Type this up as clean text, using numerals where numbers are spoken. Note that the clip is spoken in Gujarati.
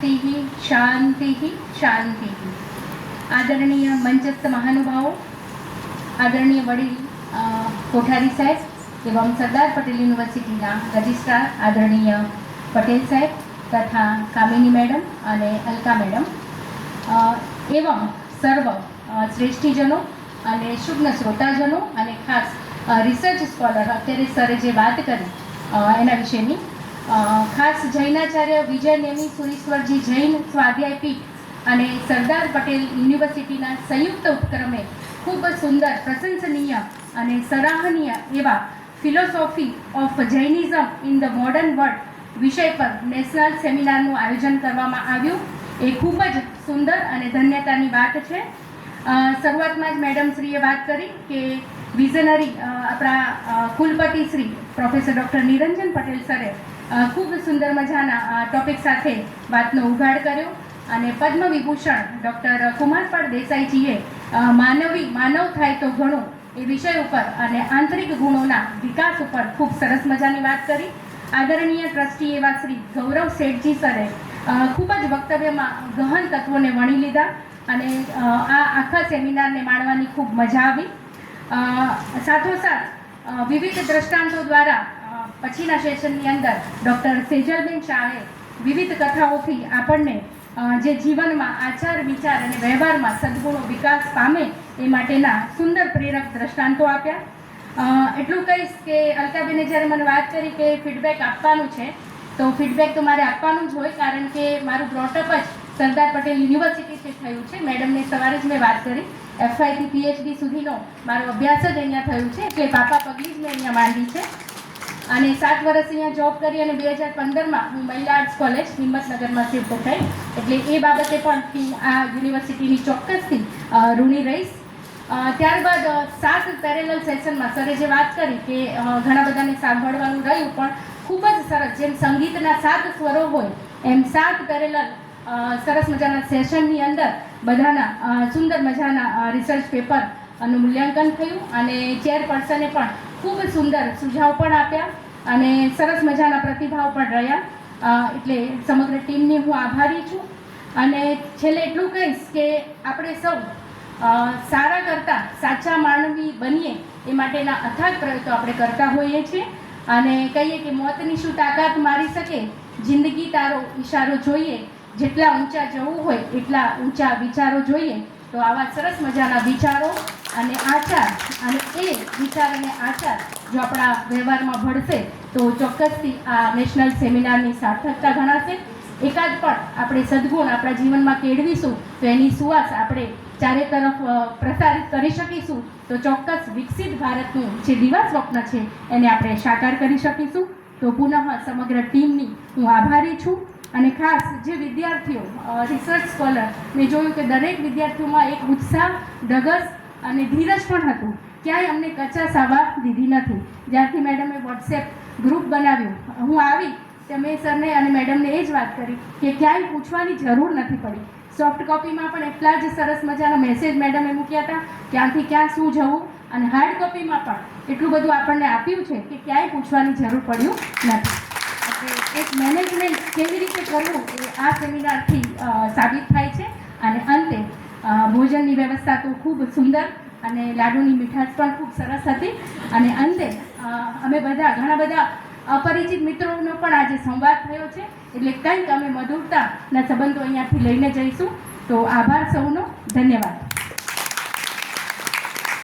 शांति शांति। आदरणीय मंचस्थ महानुभावों, आदरणीय वडील कोठारी साहेब एवं सरदार पटेल यूनिवर्सिटी रजिस्ट्रार आदरणीय पटेल साहेब तथा कामिनी मैडम और अलका मैडम एवं सर्व श्रेष्ठीजनों और शुभ्न श्रोताजनों और खास रिसर्च स्कॉलर अत्यारे सरे जे बात करी एना विषयनी खास जैनाचार्य विजय नेमी सुरीश्वरजी जैन स्वाध्याय पीठ और सरदार पटेल यूनिवर्सिटी संयुक्त उपक्रमे खूब सुंदर प्रशंसनीय और सराहनीय एवं philosophy of Jainism in the modern world विषय पर नेशनल सेमिनार आयोजन करवामां आव्युं। ए खूब ज सुंदर और धन्यतानी बात है। शुरुआत में मैडम श्रीए बात करी कि विजनरी अपना कुलपति श्री प्रोफेसर डॉक्टर निरंजन पटेल सरे खूब सुंदर मजाना टॉपिक साथे बातनो उघाड़ कर्यो અને પદ્મ વિભૂષણ ડૉક્ટર કુમારપાળ દેસાઈજીએ માનવ થાય તો ઘણું એ વિષય ઉપર અને આંતરિક ગુણોના વિકાસ ઉપર ખૂબ સરસ મજાની વાત કરી। આદરણીય ટ્રસ્ટી એવા શ્રી ગૌરવ શેઠજી સરે ખૂબ જ વક્તવ્યમાં ગહન તત્વોને વણી લીધા અને આ આખા સેમિનારને માણવાની ખૂબ મજા આવી। સાથોસાથ વિવિધ દ્રષ્ટાંતો દ્વારા પછીના સેશનની અંદર ડૉક્ટર સેજલબેન શાહે વિવિધ કથાઓથી આપણને જે જીવનમાં આચાર વિચાર અને વ્યવહારમાં સદગુણો વિકાસ પામે એ માટેના સુંદર પ્રેરક દ્રષ્ટાંતો આપ્યા। એટલું કહીશ કે અલકાબેને જ્યારે મને વાત કરી કે ફીડબેક આપવાનું છે તો ફીડબેક તો મારે આપવાનું જ હોય, કારણ કે મારું બ્રોટઅપ જ સરદાર પટેલ યુનિવર્સિટીથી થયું છે। મેડમને સવારે જ મેં વાત કરી FYથી PhD સુધીનો મારો અભ્યાસ જ અહીંયા થયું છે, એટલે પાપા પગલી જ મેં અહીંયા માંડી છે અને 7 વર્ષ અહીંયા જોબ કરી અને 2015માં હું મહિલા આર્ટ્સ કોલેજ હિંમતનગરમાં શિફ્ટ થઈ, એટલે એ બાબતે પણ હું આ યુનિવર્સિટીની ચોક્કસથી ઋણી રહીશ। ત્યારબાદ 7 પેરેલલ સેશનમાં સરે જે વાત કરી કે ઘણા બધાને સાંભળવાનું રહ્યું, પણ ખૂબ જ સરસ જેમ સંગીતના 7 સ્વરો હોય એમ 7 પેરેલલ સરસ મજાના સેશનની અંદર બધાના સુંદર મજાના રિસર્ચ પેપરનું મૂલ્યાંકન થયું અને ચેરપર્સને પણ ખૂબ સુંદર સુઝાવ પણ આપ્યા અને સરસ મજાના પ્રતિભાવ પણ રહ્યા, એટલે સમગ્ર ટીમની હું આભારી છું। અને છેલ્લે એટલું કહીશ કે આપણે સૌ સારા કરતાં સાચા માનવી બનીએ એ માટેના અથાગ પ્રયત્નો આપણે કરતા હોઈએ છીએ અને કહીએ કે મોતની શું તાકાત મારી શકે, જિંદગી તારો ઈશારો જોઈએ, જેટલા ઊંચા જવું હોય એટલા ઊંચા વિચારો જોઈએ। તો આવા સરસ મજાના વિચારો અને આચાર અને એ વિચાર અને આચાર જો આપણા વ્યવહારમાં ભળશે તો ચોક્કસથી આ નેશનલ સેમિનારની સાર્થકતા ગણાશે। એકાદ પણ આપણે સદગુણ આપણા જીવનમાં કેળવીશું તો એની સુવાસ આપણે ચારે તરફ પ્રસારિત કરી શકીશું, તો ચોક્કસ વિકસિત ભારતનું જે દિવા સ્વપ્ન છે એને આપણે સાકાર કરી શકીશું। તો પુનઃ સમગ્ર ટીમની હું આભારી છું અને ખાસ જે વિદ્યાર્થીઓ રિસર્ચ સ્કોલર મેં જોયું કે દરેક વિદ્યાર્થીઓમાં એક ઉત્સાહ, ધગસ અને ધીરજ પણ હતું, ક્યાંય અમને કચાશ આવવા દીધી નથી। જ્યારથી મેડમે વોટ્સએપ ગ્રુપ બનાવ્યું હું આવી તો મેં સરને અને મેડમને એ જ વાત કરી કે ક્યાંય પૂછવાની જરૂર નથી પડી। સોફ્ટ કોપીમાં પણ એટલા જ સરસ મજાના મેસેજ મેડમે મૂક્યા હતા ક્યાંથી ક્યાં શું જવું, અને હાર્ડ કોપીમાં પણ એટલું બધું આપણને આપ્યું છે કે ક્યાંય પૂછવાની જરૂર પડ્યું નથી। एक मैनेजमेंट केवी रीते करवुं ए आ सेमिनारथी साबित थाय छे। अने अंते भोजननी व्यवस्था तो खूब सुंदर अने लाडुनी मीठास पण खूब सरस हती अने अंते अमे बधा घणा बधा अपरिचित मित्रोनो पण आज संवाद थयो छे, एटले कंईक अमे मधुरताना संबंधो अहींयाथी लईने जईशुं। तो आभार सौनो, धन्यवाद।